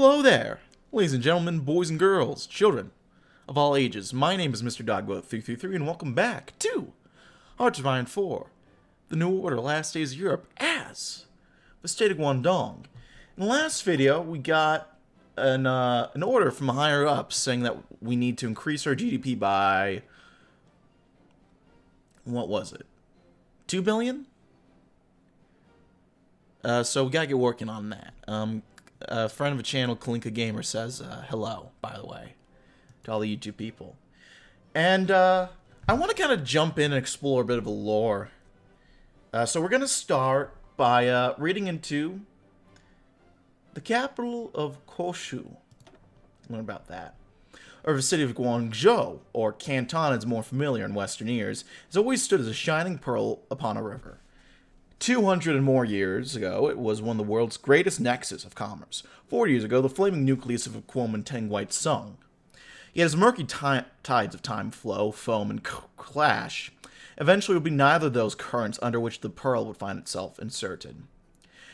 Hello there, ladies and gentlemen, boys and girls, children of all ages. My name is Mr. Dogboat333, and welcome back to Hearts of Iron 4, the New Order, Last Days of Europe, as the state of Guangdong. In the last video, we got an order from higher ups saying that we need to increase our GDP by, what was it, 2 billion? So we gotta get working on that. A friend of the channel, Kalinka Gamer, says hello, by the way, to all the YouTube people. And I want to kind of jump in and explore a bit of a lore. So we're going to start by reading into the capital of Koshu. Learn about that. Or the city of Guangzhou, or Canton as more familiar in Western ears, has always stood as a shining pearl upon a river. 200 and more years ago, it was one of the world's greatest nexus of commerce. 40 years ago, the flaming nucleus of a Kuomintang White Sung. Yet as murky tides of time flow, foam, and clash, eventually it would be neither of those currents under which the pearl would find itself inserted.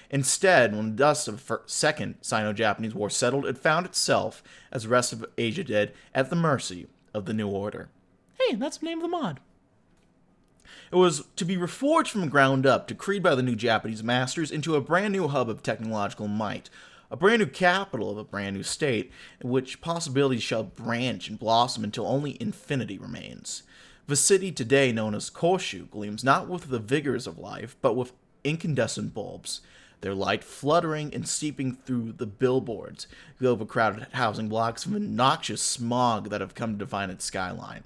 Instead, when the dust of the Second Sino-Japanese War settled, it found itself, as the rest of Asia did, at the mercy of the New Order. Hey, that's the name of the mod. It was to be reforged from the ground up, decreed by the new Japanese masters into a brand new hub of technological might, a brand new capital of a brand new state, in which possibilities shall branch and blossom until only infinity remains. The city today known as Koshu gleams not with the vigors of life, but with incandescent bulbs, their light fluttering and seeping through the billboards, the overcrowded housing blocks of the noxious smog that have come to define its skyline.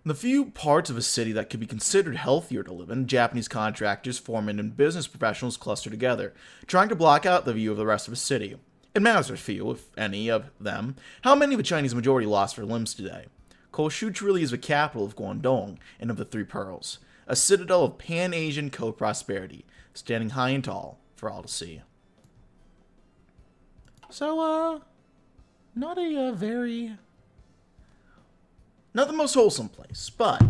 In the few parts of a city that could be considered healthier to live in, Japanese contractors, foremen, and business professionals cluster together, trying to block out the view of the rest of the city. It matters few, if any, of them how many of the Chinese majority lost their limbs today. Koshu truly is the capital of Guangdong and of the Three Pearls, a citadel of Pan-Asian co-prosperity, standing high and tall for all to see. So, not the most wholesome place, but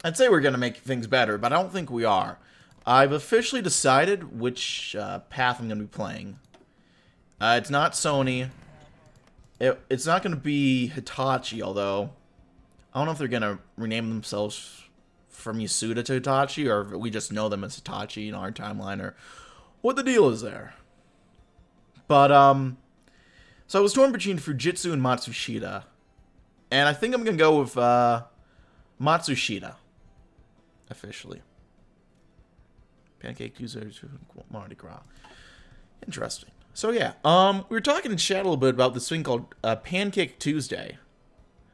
I'd say we're going to make things better, but I don't think we are. I've officially decided which path I'm going to be playing. It's not Sony. It's not going to be Hitachi, although I don't know if they're going to rename themselves from Yasuda to Hitachi, or if we just know them as Hitachi in our timeline, or what the deal is there. But, so I was torn between Fujitsu and Matsushita. And I think I'm going to go with Matsushita, officially. Pancake Tuesday, Mardi Gras. Interesting. So yeah, we were talking in chat a little bit about this thing called Pancake Tuesday,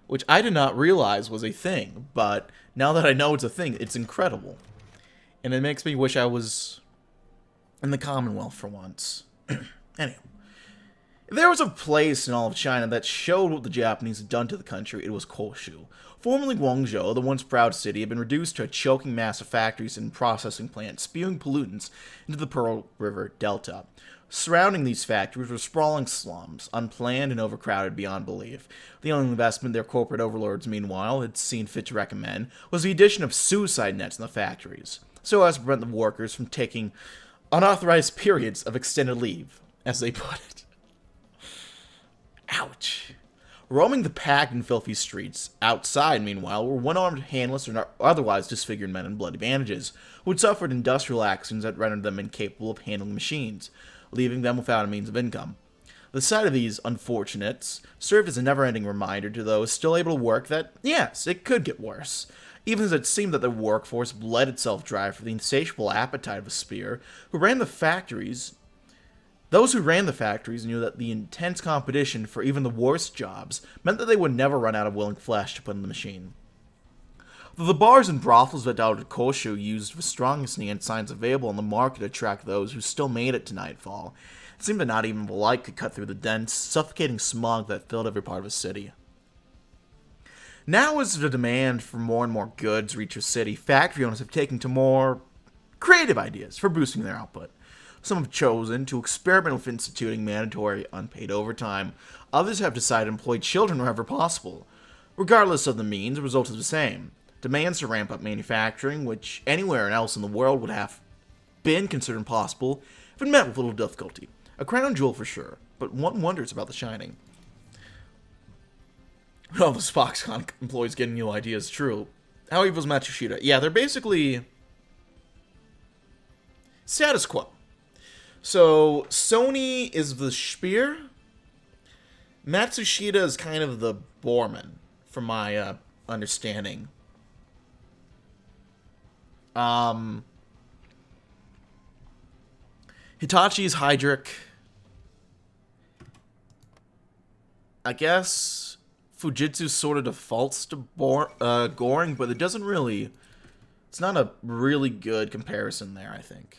which I did not realize was a thing, but now that I know it's a thing, it's incredible. And it makes me wish I was in the Commonwealth for once. Anyway. If there was a place in all of China that showed what the Japanese had done to the country, it was Koshu. Formerly Guangzhou, the once proud city, had been reduced to a choking mass of factories and processing plants, spewing pollutants into the Pearl River Delta. Surrounding these factories were sprawling slums, unplanned and overcrowded beyond belief. The only investment their corporate overlords, meanwhile, had seen fit to recommend was the addition of suicide nets in the factories, so as to prevent the workers from taking unauthorized periods of extended leave, as they put it. Ouch. Roaming the packed and filthy streets, outside, meanwhile, were one-armed, handless, or otherwise disfigured men in bloody bandages, who had suffered industrial accidents that rendered them incapable of handling machines, leaving them without a means of income. The sight of these unfortunates served as a never-ending reminder to those still able to work that, yes, it could get worse, even as it seemed that the workforce bled itself dry for the insatiable appetite of a spear, who ran the factories. Those who ran the factories knew that the intense competition for even the worst jobs meant that they would never run out of willing flesh to put in the machine. Though the bars and brothels that dotted Koshu used the strongest neon signs available on the market to attract those who still made it to nightfall, it seemed that not even the light could cut through the dense, suffocating smog that filled every part of the city. Now as the demand for more and more goods reached the city, factory owners have taken to more creative ideas for boosting their output. Some have chosen to experiment with instituting mandatory unpaid overtime. Others have decided to employ children wherever possible. Regardless of the means, the result is the same. Demands to ramp up manufacturing, which anywhere else in the world would have been considered impossible, have been met with little difficulty. A crown jewel for sure, but one wonders about the Shining. Oh, this Foxconn employees getting new ideas, true. How evil's Matsushita? Yeah, they're basically status quo. So, Sony is the Spear. Matsushita is kind of the Borman, from my understanding. Hitachi's Heydrich. I guess Fujitsu sort of defaults to Goring, but it doesn't really... It's not a really good comparison there, I think.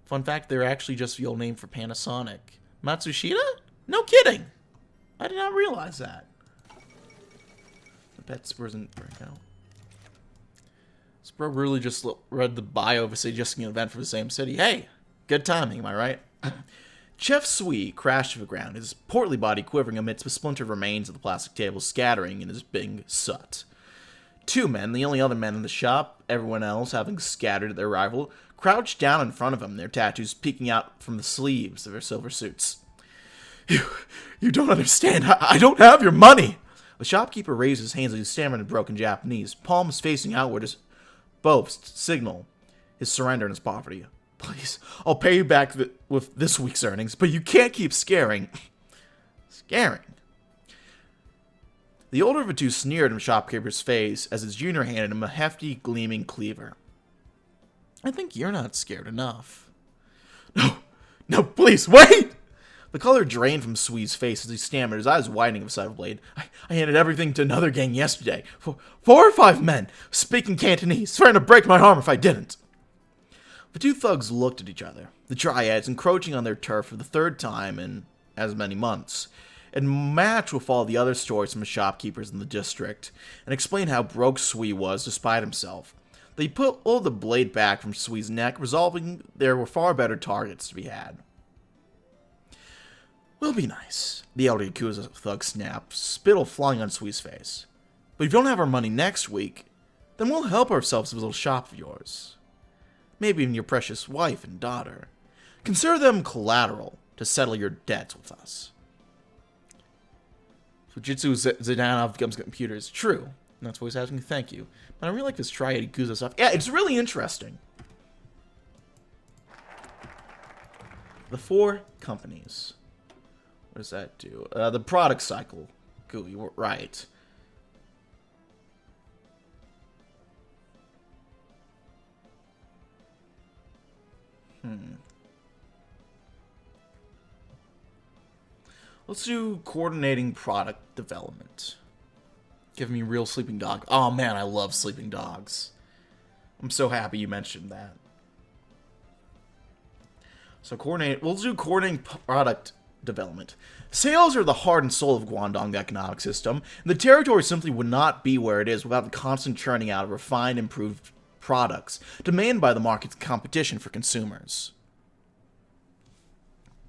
Fun fact, they're actually just the old name for Panasonic. Matsushita? No kidding! I did not realize that. I bet Spurs didn't break out. Spur really just read the bio of a suggesting an event for the same city. Hey, good timing, am I right? Chef Sui crashed to the ground, his portly body quivering amidst the splintered remains of the plastic table scattering in his big soot. Two men, the only other men in the shop, everyone else having scattered at their arrival, crouched down in front of him, their tattoos peeking out from the sleeves of their silver suits. You don't understand. I don't have your money. The shopkeeper raised his hands as he stammered in broken Japanese, palms facing outward as both signal his surrender and his poverty. Please, I'll pay you back with this week's earnings, but you can't keep scaring. Scaring. The older of the two sneered in the shopkeeper's face as his junior handed him a hefty, gleaming cleaver. I think you're not scared enough. No, please, wait! The color drained from Sui's face as he stammered, his eyes widening beside the blade. I handed everything to another gang yesterday. 4 or 5 men, speaking Cantonese, threatening to break my arm if I didn't. The two thugs looked at each other, the Triads encroaching on their turf for the third time in as many months. And Match will follow the other stories from the shopkeepers in the district, and explain how broke Sui was despite himself. They pulled the blade back from Sui's neck, resolving there were far better targets to be had. We'll be nice, the elder Yakuza thug snapped, spittle flying on Sui's face. But if you don't have our money next week, then we'll help ourselves to this little shop of yours. Maybe even your precious wife and daughter. Consider them collateral to settle your debts with us. Fujitsu Zidanov becomes computers. True. And that's why he's asking thank you. But I really like this Triad Yakuza stuff. Yeah, it's really interesting. The 4 companies. What does that do? The product cycle. Cool, you were right. Let's do coordinating product development. Give me real sleeping dog. Oh man, I love sleeping dogs. I'm so happy you mentioned that. So we'll do coordinating product development. Sales are the heart and soul of Guangdong economic system, and the territory simply would not be where it is without the constant churning out of refined, improved products, demanded by the market's competition for consumers.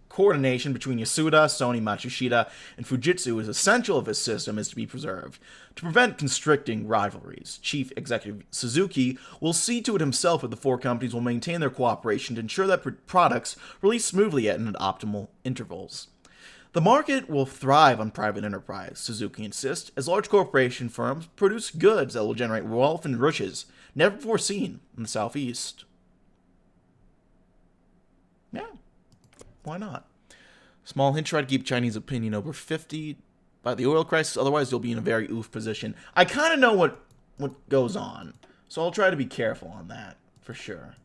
Coordination between Yasuda, Sony, Matsushita, and Fujitsu is essential if this system is to be preserved. To prevent constricting rivalries, Chief Executive Suzuki will see to it himself that the 4 companies will maintain their cooperation to ensure that products release smoothly at optimal intervals. The market will thrive on private enterprise, Suzuki insists, as large corporation firms produce goods that will generate wealth and riches never before seen in the Southeast. Yeah. Why not? Small hint, try to keep Chinese opinion over 50 by the oil crisis, otherwise you'll be in a very oof position. I kind of know what goes on, so I'll try to be careful on that, for sure.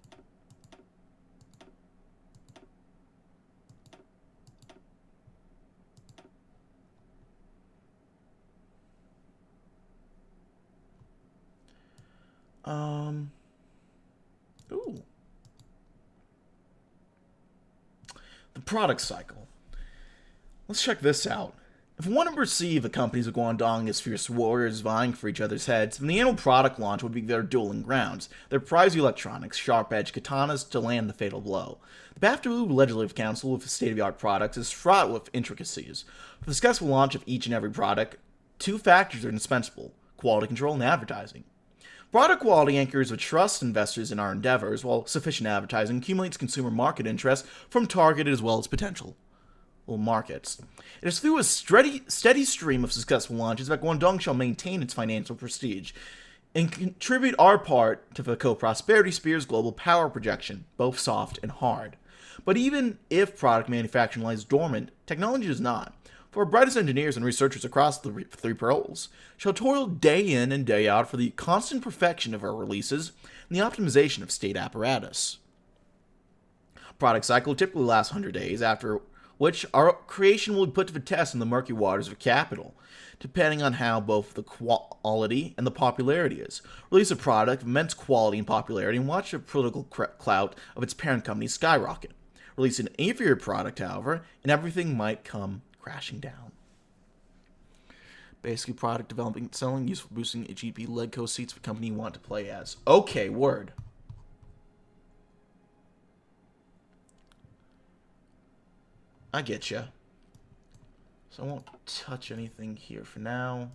Ooh. The product cycle. Let's check this out. If one to perceive the companies of Guangdong as fierce warriors vying for each other's heads, then the annual product launch would be their dueling grounds, their prized electronics, sharp-edged katanas to land the fatal blow. The Baftu Legislative Council with state-of-the-art products is fraught with intricacies. For the successful launch of each and every product, 2 factors are indispensable: quality control and advertising. Product quality anchors would trust investors in our endeavors, while sufficient advertising accumulates consumer market interest from targeted as well as potential markets. It is through a steady stream of successful launches that Guangdong shall maintain its financial prestige and contribute our part to the co-prosperity sphere's global power projection, both soft and hard. But even if product manufacturing lies dormant, technology does not. For our brightest engineers and researchers across the three poles shall toil day in and day out for the constant perfection of our releases and the optimization of state apparatus. Product cycle typically lasts 100 days, after which our creation will be put to the test in the murky waters of capital, depending on how both the quality and the popularity is. Release a product of immense quality and popularity and watch the political clout of its parent company skyrocket. Release an inferior product, however, and everything might come crashing down. Basically, product development and selling, useful boosting GP led co-seats for company you want to play as. Okay, word. I get ya. So I won't touch anything here for now.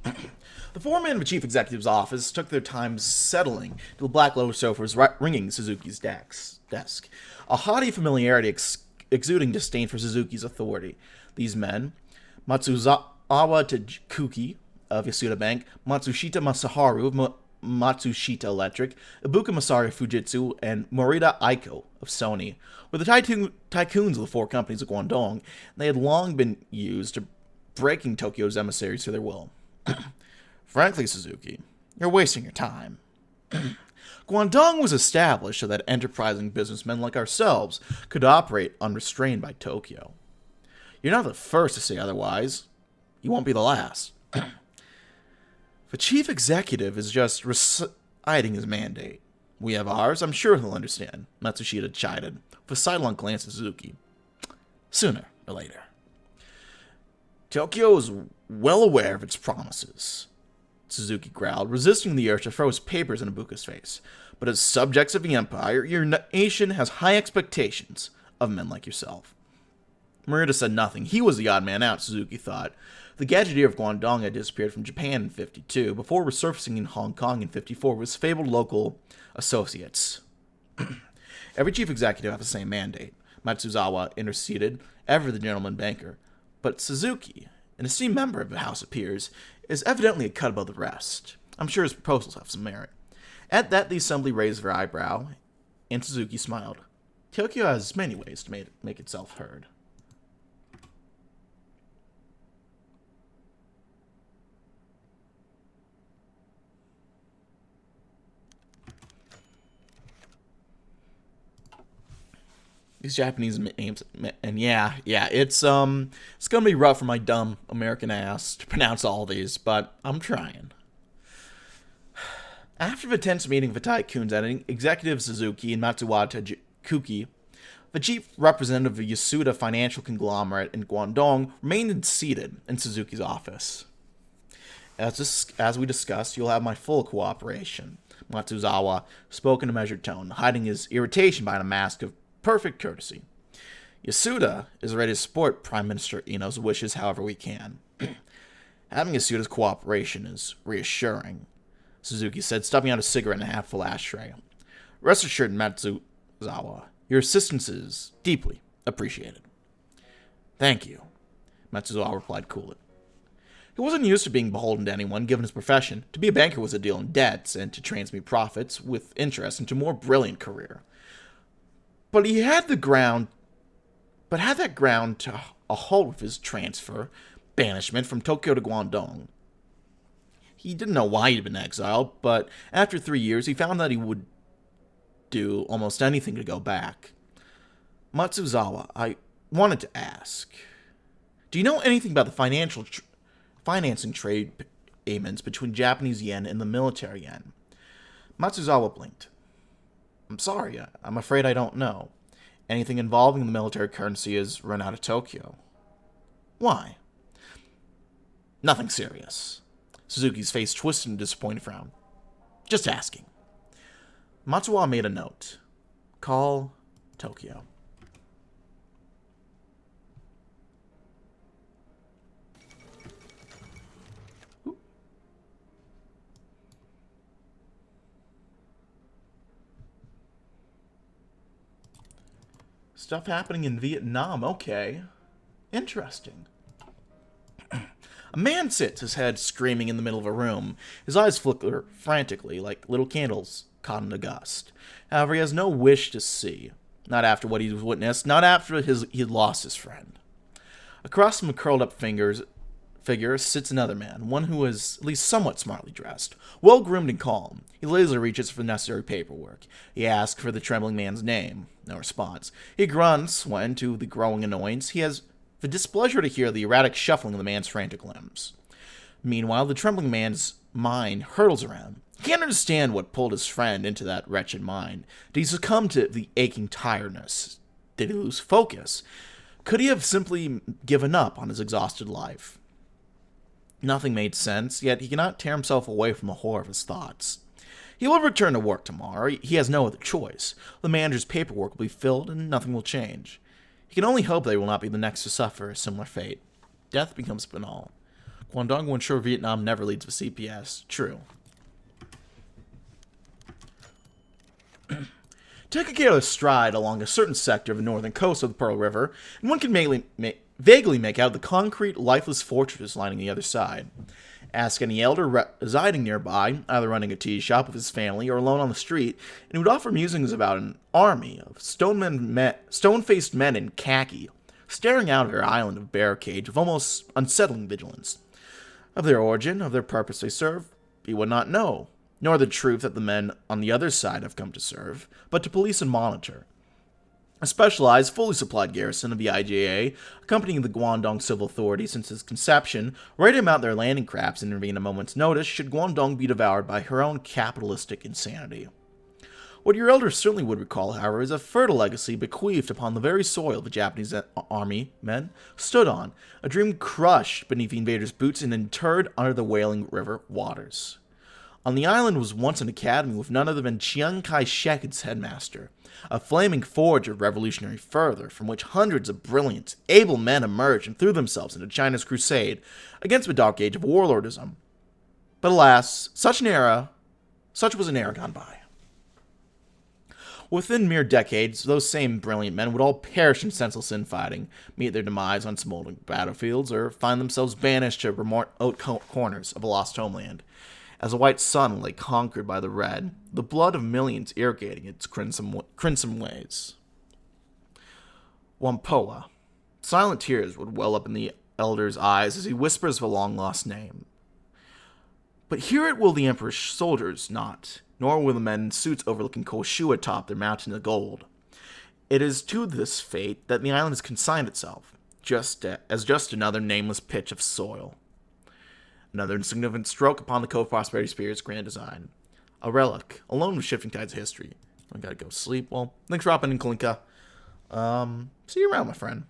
The foreman of the chief executive's office took their time settling to the black leather sofas ringing Suzuki's desk. A haughty familiarity exuding disdain for Suzuki's authority. These men, Matsuzawa Takuki of Yasuda Bank, Matsushita Masaharu of Matsushita Electric, Ibuka Masari Fujitsu, and Morita Aiko of Sony were the tycoons of the four companies of Guangdong, and they had long been used to breaking Tokyo's emissaries to their will. Frankly, Suzuki, you're wasting your time. Guangdong was established so that enterprising businessmen like ourselves could operate unrestrained by Tokyo. You're not the first to say otherwise. You won't be the last. The chief executive is just reciting his mandate. We have ours, I'm sure he'll understand, Matsushita chided, with a sidelong glance at Suzuki. Sooner or later. Tokyo is well aware of its promises, Suzuki growled, resisting the urge to throw his papers in Ibuka's face. But as subjects of the empire, your nation has high expectations of men like yourself. Morita said nothing. He was the odd man out, Suzuki thought. The gadgeteer of Guangdong had disappeared from Japan in 52, before resurfacing in Hong Kong in 54 with his fabled local associates. Every chief executive has the same mandate, Matsuzawa interceded, ever the gentleman banker. But Suzuki, an esteemed member of the House of Peers, is evidently a cut above the rest. I'm sure his proposals have some merit. At that, the assembly raised their eyebrow, and Suzuki smiled. Tokyo has many ways to make itself heard. These Japanese names, and yeah, it's gonna be rough for my dumb American ass to pronounce all these, but I'm trying. After the tense meeting of the tycoons ending, Executive Suzuki and Matsuwa Takuki, the chief representative of the Yasuda financial conglomerate in Guangdong, remained seated in Suzuki's office. As we discussed, you'll have my full cooperation. Matsuzawa spoke in a measured tone, hiding his irritation behind a mask of perfect courtesy. Yasuda is ready to support Prime Minister Ino's wishes however we can. Having Yasuda's cooperation is reassuring, Suzuki said, stuffing out a cigarette in a half-full ashtray. Rest assured, Matsuzawa, your assistance is deeply appreciated. Thank you, Matsuzawa replied coolly. He wasn't used to being beholden to anyone, given his profession. To be a banker was a deal in debts, and to transmute profits with interest into a more brilliant career. But had that ground to a halt with his banishment from Tokyo to Guangdong. He didn't know why he'd been exiled, but after 3 years, he found that he would do almost anything to go back. Matsuzawa, I wanted to ask, do you know anything about the financing trade payments between Japanese yen and the military yen? Matsuzawa blinked. I'm sorry, I'm afraid I don't know. Anything involving the military currency is run out of Tokyo. Why? Nothing serious. Suzuki's face twisted in a disappointed frown. Just asking. Matsuzawa made a note. Call Tokyo. Stuff happening in Vietnam. Okay. Interesting. A man sits, his head screaming in the middle of a room. His eyes flicker frantically, like little candles caught in a gust. However, he has no wish to see. Not after what he's witnessed, not after he had lost his friend. Across from a curled-up figure sits another man, one who is at least somewhat smartly dressed, well-groomed and calm. He lazily reaches for the necessary paperwork. He asks for the trembling man's name. No response. He grunts when, to the growing annoyance, he has the displeasure to hear the erratic shuffling of the man's frantic limbs. Meanwhile, the trembling man's mind hurtles around. He can't understand what pulled his friend into that wretched mine. Did he succumb to the aching tiredness? Did he lose focus? Could he have simply given up on his exhausted life? Nothing made sense, yet he cannot tear himself away from the horror of his thoughts. He will return to work tomorrow. He has no other choice. The manager's paperwork will be filled, and nothing will change. He can only hope that he will not be the next to suffer a similar fate. Death becomes banal. Guangdong will ensure Vietnam never leads with CPS. True. Take a careless stride along a certain sector of the northern coast of the Pearl River, and one can vaguely make out the concrete, lifeless fortress lining the other side. Ask any elder residing nearby, either running a tea shop with his family or alone on the street, and he would offer musings about an army of stone-faced men in khaki, staring out of their island of barricades with almost unsettling vigilance. Of their origin, of their purpose they serve, he would not know, nor the truth that the men on the other side have come to serve, but to police and monitor. A specialized, fully supplied garrison of the IJA, accompanying the Guangdong civil authority since its conception, ready to mount their landing crafts and intervene at a moment's notice should Guangdong be devoured by her own capitalistic insanity. What your elders certainly would recall, however, is a fertile legacy bequeathed upon the very soil the Japanese army men stood on, a dream crushed beneath the invaders' boots and interred under the wailing river waters. On the island was once an academy with none other than Chiang Kai-shek its headmaster, a flaming forge of revolutionary fervor from which hundreds of brilliant, able men emerged and threw themselves into China's crusade against the dark age of warlordism. But alas, such was an era gone by. Within mere decades, those same brilliant men would all perish in senseless infighting, meet their demise on smoldering battlefields, or find themselves banished to remote corners of a lost homeland. As the white sun lay conquered by the red, the blood of millions irrigating its crimson ways. Whampoa. Silent tears would well up in the elder's eyes as he whispers the long-lost name. But hear it will the emperor's soldiers not, nor will the men in suits overlooking Koshu atop their mountain of gold. It is to this fate that the island has consigned itself, just another nameless pitch of soil. Another insignificant stroke upon the Cove Prosperity Spirit's grand design. A relic, alone with shifting tides of history. I gotta go sleep. Well, thanks for hopping in, Kalinka. See you around, my friend.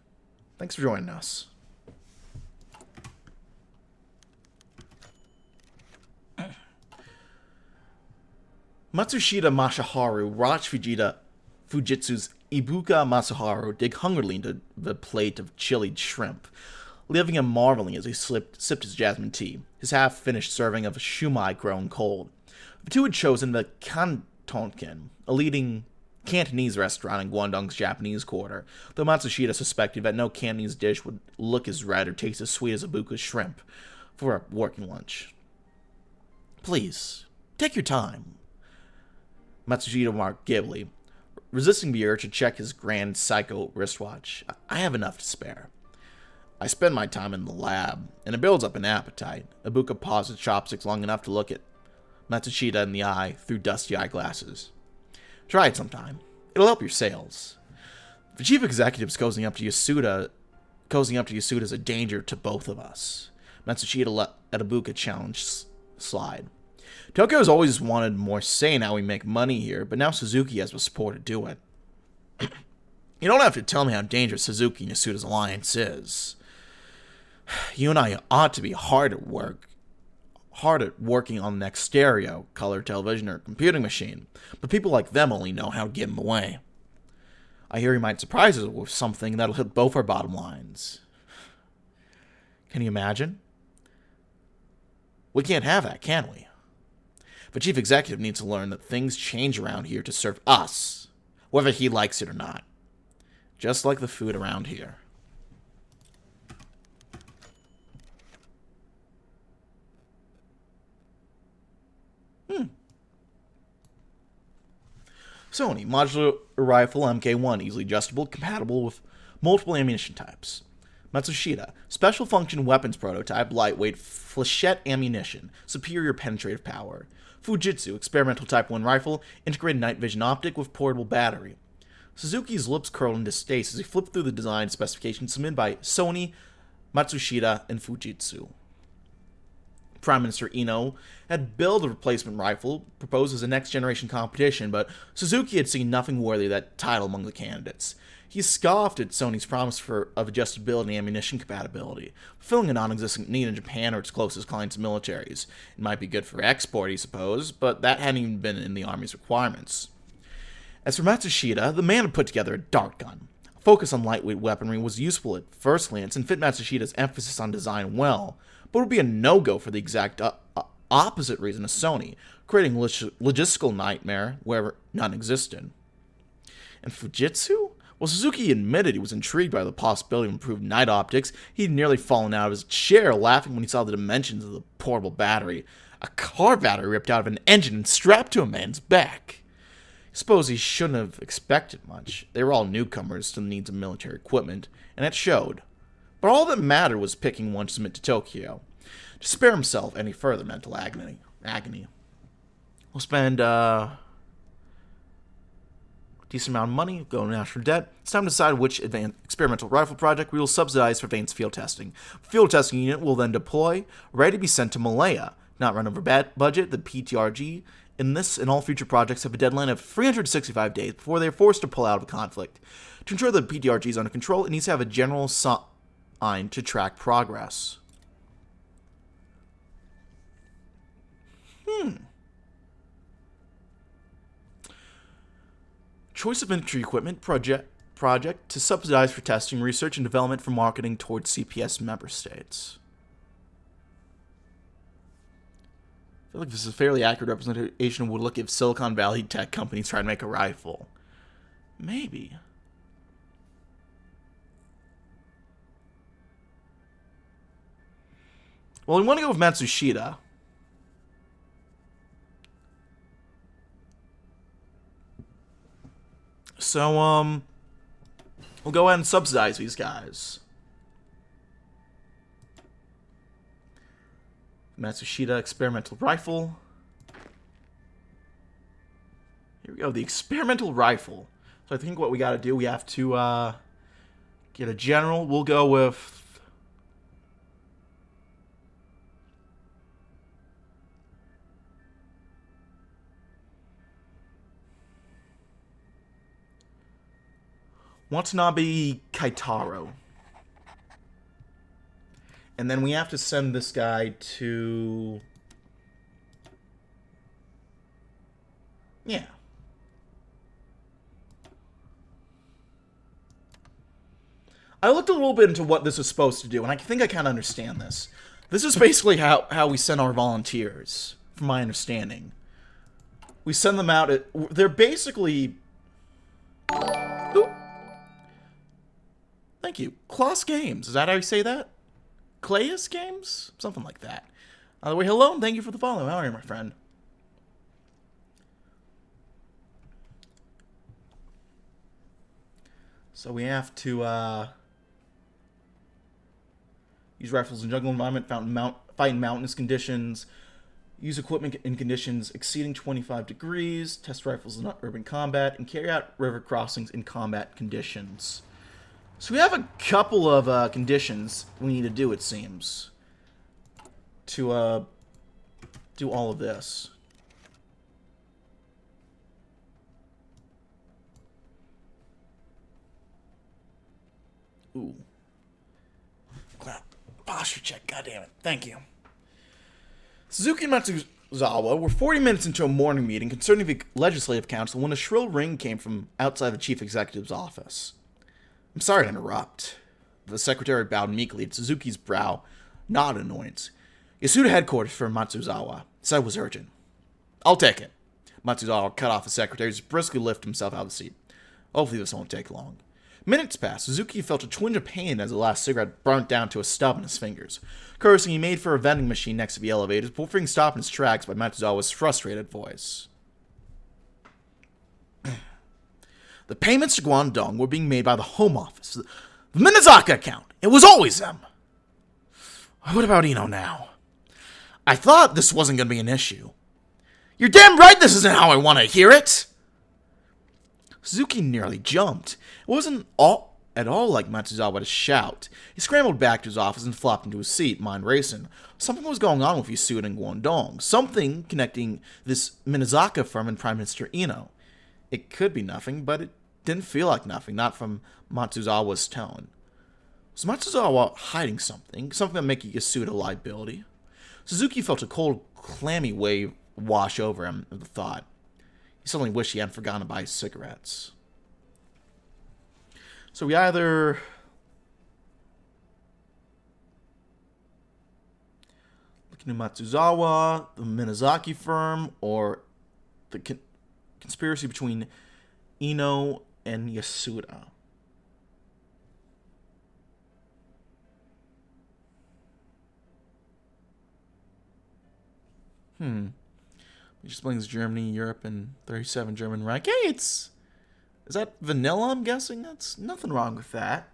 Thanks for joining us. Matsushita Mashaharu watched Fujitsu's Ibuka Masaharu dig hungrily into the plate of chilled shrimp, living and marveling as he sipped his jasmine tea, his half-finished serving of shumai grown cold. The two had chosen the Kantonkin, a leading Cantonese restaurant in Guangdong's Japanese quarter, though Matsushita suspected that no Cantonese dish would look as red or taste as sweet as Ibuka's shrimp for a working lunch. Please, take your time, Matsushita remarked glibly, resisting the urge to check his grand psycho wristwatch. I have enough to spare. I spend my time in the lab, and it builds up an appetite. Ibuka paused his chopsticks long enough to look at Matsushita in the eye through dusty eyeglasses. Try it sometime. It'll help your sales. The chief executive's cozying up to Yasuda is a danger to both of us. Matsushita let Ibuka challenge slide. Tokyo has always wanted more say in how we make money here, but now Suzuki has the support to do it. You don't have to tell me how dangerous Suzuki and Yasuda's alliance is. You and I ought to be hard at working on the next stereo, color television, or computing machine, but people like them only know how to get in the way. I hear he might surprise us with something that'll hit both our bottom lines. Can you imagine? We can't have that, can we? The chief executive needs to learn that things change around here to serve us, whether he likes it or not. Just like the food around here. Sony, modular rifle MK1, easily adjustable, compatible with multiple ammunition types. Matsushita, special function weapons prototype, lightweight flechette ammunition, superior penetrative power. Fujitsu, experimental Type 1 rifle, integrated night vision optic with portable battery. Suzuki's lips curled in distaste as he flipped through the design specifications submitted by Sony, Matsushita, and Fujitsu. Prime Minister Ino had billed a replacement rifle proposed as a next-generation competition, but Suzuki had seen nothing worthy of that title among the candidates. He scoffed at Sony's promise of adjustability and ammunition compatibility, fulfilling a non-existent need in Japan or its closest clients and militaries. It might be good for export, he supposed, but that hadn't even been in the Army's requirements. As for Matsushita, the man had put together a dart gun. A focus on lightweight weaponry was useful at first glance and fit Matsushita's emphasis on design well, but would be a no-go for the exact opposite reason as Sony, creating a logistical nightmare where none existed. And Fujitsu? While Suzuki admitted he was intrigued by the possibility of improved night optics, he'd nearly fallen out of his chair laughing when he saw the dimensions of the portable battery. A car battery ripped out of an engine and strapped to a man's back. I suppose he shouldn't have expected much. They were all newcomers to the needs of military equipment, and it showed. But all that mattered was picking one to submit to Tokyo, to spare himself any further mental agony. We'll spend a decent amount of money, go to national debt. It's time to decide which advanced experimental rifle project we will subsidize for advanced field testing. The field testing unit will then deploy, ready to be sent to Malaya. Not run over budget, the PTRG in this and all future projects have a deadline of 365 days before they are forced to pull out of a conflict. To ensure the PTRG is under control, it needs to have a general sign to track progress. Choice of infantry equipment project to subsidize for testing, research, and development for marketing towards CPS member states. I feel like this is a fairly accurate representation of what would look if Silicon Valley tech companies try to make a rifle. Maybe. Well, we want to go with Matsushita. So, we'll go ahead and subsidize these guys. Matsushita experimental rifle. Here we go, the experimental rifle. So I think what we got to do, we have to get a general. We'll go with... Watanabe Kaitaro. And then we have to send this guy to... Yeah. I looked a little bit into what this is supposed to do, and I think I kind of understand this. This is basically how we send our volunteers, from my understanding. We send them out at... They're basically... Ooh. Thank you. Klaus Games. Is that how you say that? Clayus Games? Something like that. By the way, hello, and thank you for the follow. How are you, my friend? So we have to use rifles in jungle environment, fight in mountainous conditions, use equipment in conditions exceeding 25 degrees, test rifles in urban combat, and carry out river crossings in combat conditions. So we have a couple of conditions we need to do, it seems, to do all of this. Ooh. Posture check, goddammit. Thank you. Suzuki and Matsuzawa were 40 minutes into a morning meeting concerning the Legislative Council when a shrill ring came from outside the Chief Executive's office. I'm sorry to interrupt. The secretary bowed meekly at Suzuki's brow, not annoyance. Yasuda headquarters for Matsuzawa. Said it was urgent. I'll take it. Matsuzawa cut off the secretary to briskly lift himself out of the seat. Hopefully this won't take long. Minutes passed. Suzuki felt a twinge of pain as the last cigarette burnt down to a stub in his fingers. Cursing, he made for a vending machine next to the elevators before being stopped in his tracks by Matsuzawa's frustrated voice. The payments to Guangdong were being made by the Home Office. The Minazaka account. It was always them. What about Eno now? I thought this wasn't going to be an issue. You're damn right this isn't how I want to hear it! Suzuki nearly jumped. It wasn't at all like Matsuzawa to shout. He scrambled back to his office and flopped into his seat, mind racing. Something was going on with Yasuda and Guangdong. Something connecting this Minazaka firm and Prime Minister Eno. It could be nothing, but it didn't feel like nothing, not from Matsuzawa's tone. Was Matsuzawa hiding something? Something that made Yasuda a liability? Suzuki felt a cold, clammy wave wash over him at the thought. He suddenly wished he hadn't forgotten to buy his cigarettes. So we either looking at Matsuzawa, the Minazaki firm, or the conspiracy between Eno and Yasuda. He just brings Germany, Europe, and 37 German rank. Hey, is that vanilla, I'm guessing? That's nothing wrong with that.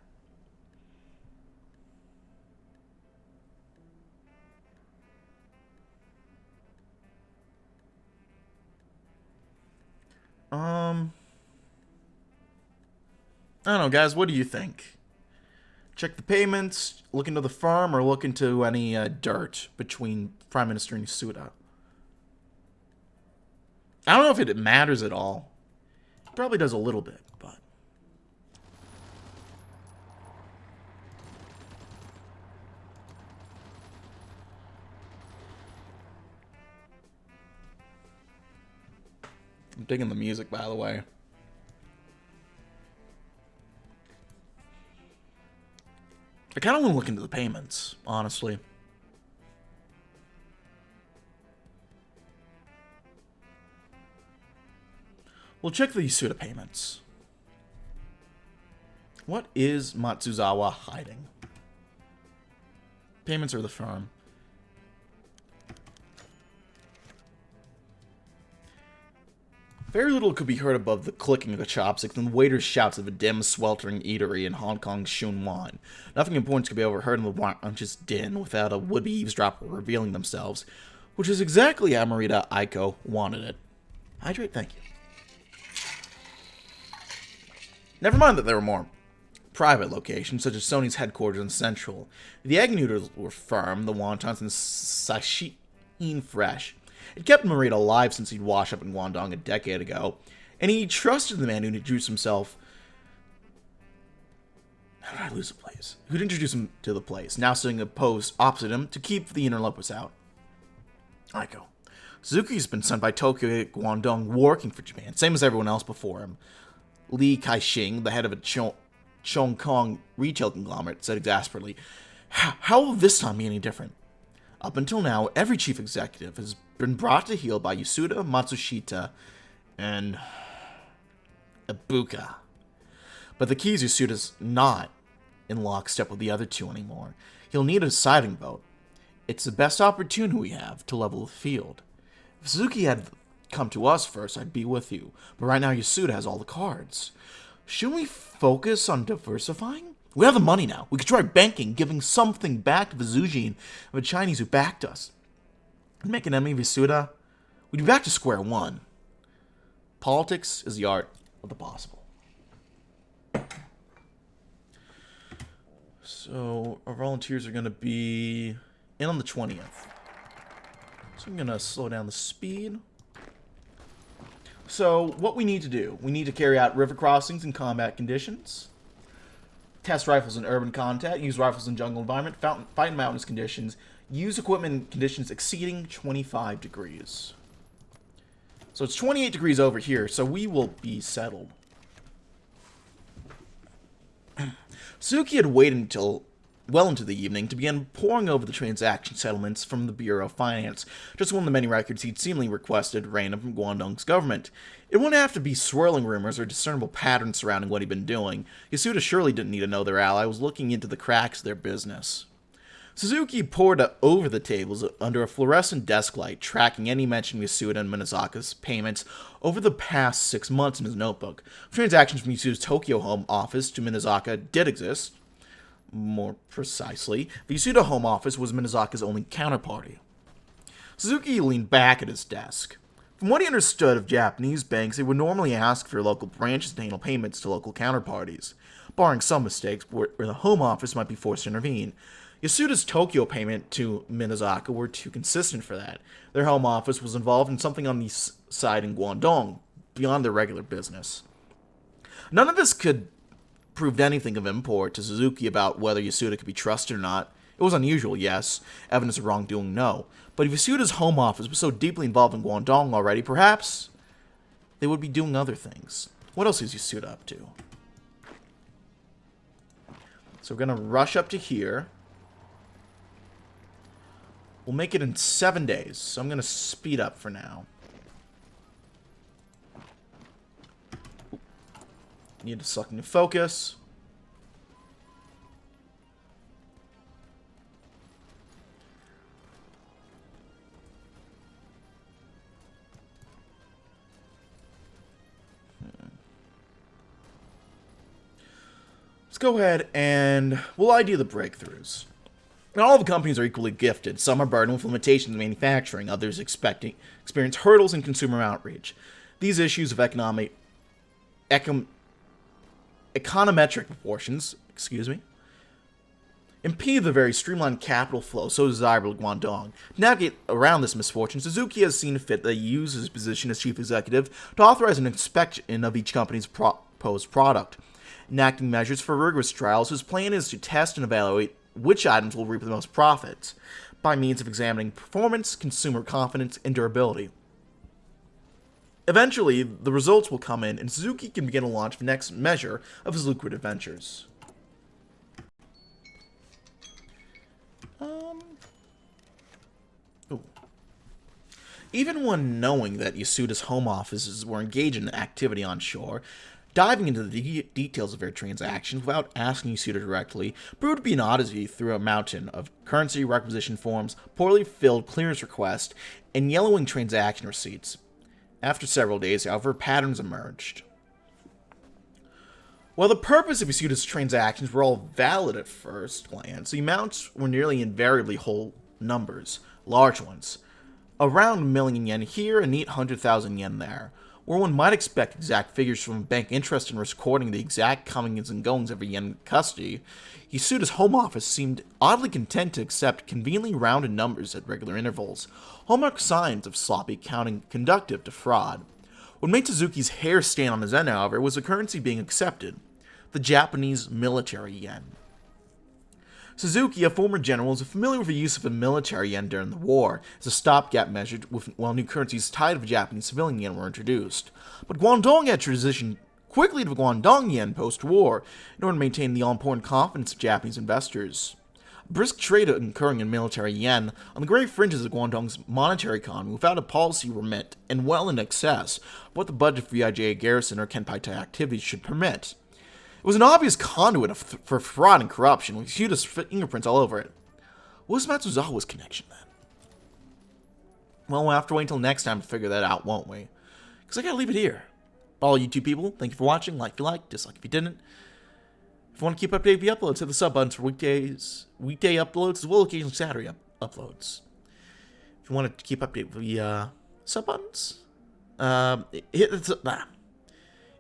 I don't know, guys. What do you think? Check the payments, look into the firm, or look into any dirt between Prime Minister and Yasuda. I don't know if it matters at all. It probably does a little bit, but... I'm digging the music, by the way. I kind of want to look into the payments, honestly. We'll check the Yasuda payments. What is Matsuzawa hiding? Payments are the firm. Very little could be heard above the clicking of the chopsticks and the waiter's shouts of a dim, sweltering eatery in Hong Kong's Shunwan. Nothing important could be overheard in the lunch's din without a would-be eavesdropper revealing themselves, which is exactly how Marita Aiko wanted it. Hydrate, thank you. Never mind that there were more private locations, such as Sony's headquarters in Central. The egg noodles were firm, the wontons and sashimi fresh. It kept Marita alive since he'd washed up in Guangdong a decade ago, and he trusted the man who introduced himself. How did I lose the place? Who'd introduced him to the place, now sitting opposed opposite him to keep the interlopers out. Aiko. Suzuki's been sent by Tokyo to Guangdong working for Japan, same as everyone else before him. Li Kaixing, the head of a Chong Kong retail conglomerate, said exasperately, "How will this time be any different? Up until now, every chief executive has been brought to heel by Yasuda, Matsushita, and Ibuka. But the key is Yasuda's not in lockstep with the other two anymore. He'll need a deciding vote. It's the best opportunity we have to level the field. If Suzuki had come to us first, I'd be with you. But right now, Yasuda has all the cards. Shouldn't we focus on diversifying? We have the money now. We could try banking, giving something back to the Zujin and the Chinese who backed us. And make an enemy of Yasuda, we'd be back to square one. Politics is the art of the possible." So, our volunteers are going to be in on the 20th. So I'm going to slow down the speed. So, what we need to do, we need to carry out river crossings in combat conditions, test rifles in urban combat, use rifles in jungle environment, fight in mountainous conditions, use equipment in conditions exceeding 25 degrees. So it's 28 degrees over here, so we will be settled. Suzuki had waited until well into the evening to begin poring over the transaction settlements from the Bureau of Finance, just one of the many records he'd seemingly requested random from Guangdong's government. It wouldn't have to be swirling rumors or discernible patterns surrounding what he'd been doing. Yasuda surely didn't need to know their ally was looking into the cracks of their business. Suzuki pored over the tables under a fluorescent desk light, tracking any mention of Yasuda and Minazaka's payments over the past 6 months in his notebook. Transactions from Yasuda's Tokyo home office to Minazaka did exist. More precisely, the Yasuda home office was Minazaka's only counterparty. Suzuki leaned back at his desk. From what he understood of Japanese banks, they would normally ask for local branches to handle payments to local counterparties, barring some mistakes where the home office might be forced to intervene. Yasuda's Tokyo payment to Minazaka were too consistent for that. Their home office was involved in something on the side in Guangdong, beyond their regular business. None of this could prove anything of import to Suzuki about whether Yasuda could be trusted or not. It was unusual, yes. Evidence of wrongdoing, no. But if Yasuda's home office was so deeply involved in Guangdong already, perhaps they would be doing other things. What else is Yasuda up to? So we're going to rush up to here. We'll make it in 7 days, so I'm going to speed up for now. Need to select new focus. Let's go ahead and we'll ID the breakthroughs. Not all the companies are equally gifted. Some are burdened with limitations in manufacturing, others experience hurdles in consumer outreach. These issues of econometric proportions, impede the very streamlined capital flow so desirable at Guangdong. To navigate around this misfortune, Suzuki has seen fit that he uses his position as chief executive to authorize an inspection of each company's proposed product. Enacting measures for rigorous trials, his plan is to test and evaluate which items will reap the most profits, by means of examining performance, consumer confidence, and durability. Eventually, the results will come in, and Suzuki can begin to launch the next measure of his lucrative ventures. Even when knowing that Yasuda's home offices were engaged in activity on shore, diving into the details of their transactions without asking Yasuda directly proved to be an odyssey through a mountain of currency requisition forms, poorly filled clearance requests, and yellowing transaction receipts. After several days, however, patterns emerged. While the purpose of Yasuda's transactions were all valid at first glance, the amounts were nearly invariably whole numbers, large ones. Around 1 million yen here and 800,000 yen there. Where one might expect exact figures from a bank interested in recording the exact comings and goings of a yen custody, Yasuda's home office seemed oddly content to accept conveniently rounded numbers at regular intervals, hallmark signs of sloppy counting conducive to fraud. What made Suzuki's hair stand on his end, however, was the currency being accepted, the Japanese military yen. Suzuki, a former general, is familiar with the use of the military yen during the war, as a stopgap measure while new currencies tied to the Japanese civilian yen were introduced. But Guangdong had transitioned quickly to the Guangdong yen post-war in order to maintain the all-important confidence of Japanese investors. Brisk trade occurring in military yen on the gray fringes of Guangdong's monetary economy without a policy remit and well in excess of what the budget for the IJA garrison or Kenpai-Tai activities should permit. It was an obvious conduit for fraud and corruption, with Yasuda's fingerprints all over it. What was Matsuzawa's connection then? Well, we'll have to wait until next time to figure that out, won't we? Because I gotta leave it here. All YouTube people, thank you for watching. Like if you liked, dislike if you didn't. If you want to keep updated with the uploads, hit the sub buttons for weekday uploads, as well as occasionally Saturday uploads. If you want to keep updated with the sub buttons, hit the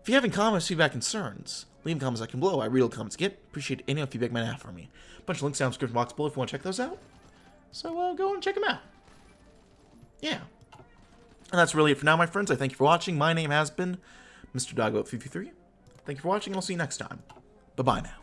If you have any comments, feedback, concerns, leave in the comment section below. I read all the comments I get. Appreciate any feedback you might have for me. A bunch of links down in the description box below if you want to check those out. So go and check them out. Yeah. And that's really it for now, my friends. I thank you for watching. My name has been Mr. Doggo333. Thank you for watching, and I'll see you next time. Bye-bye now.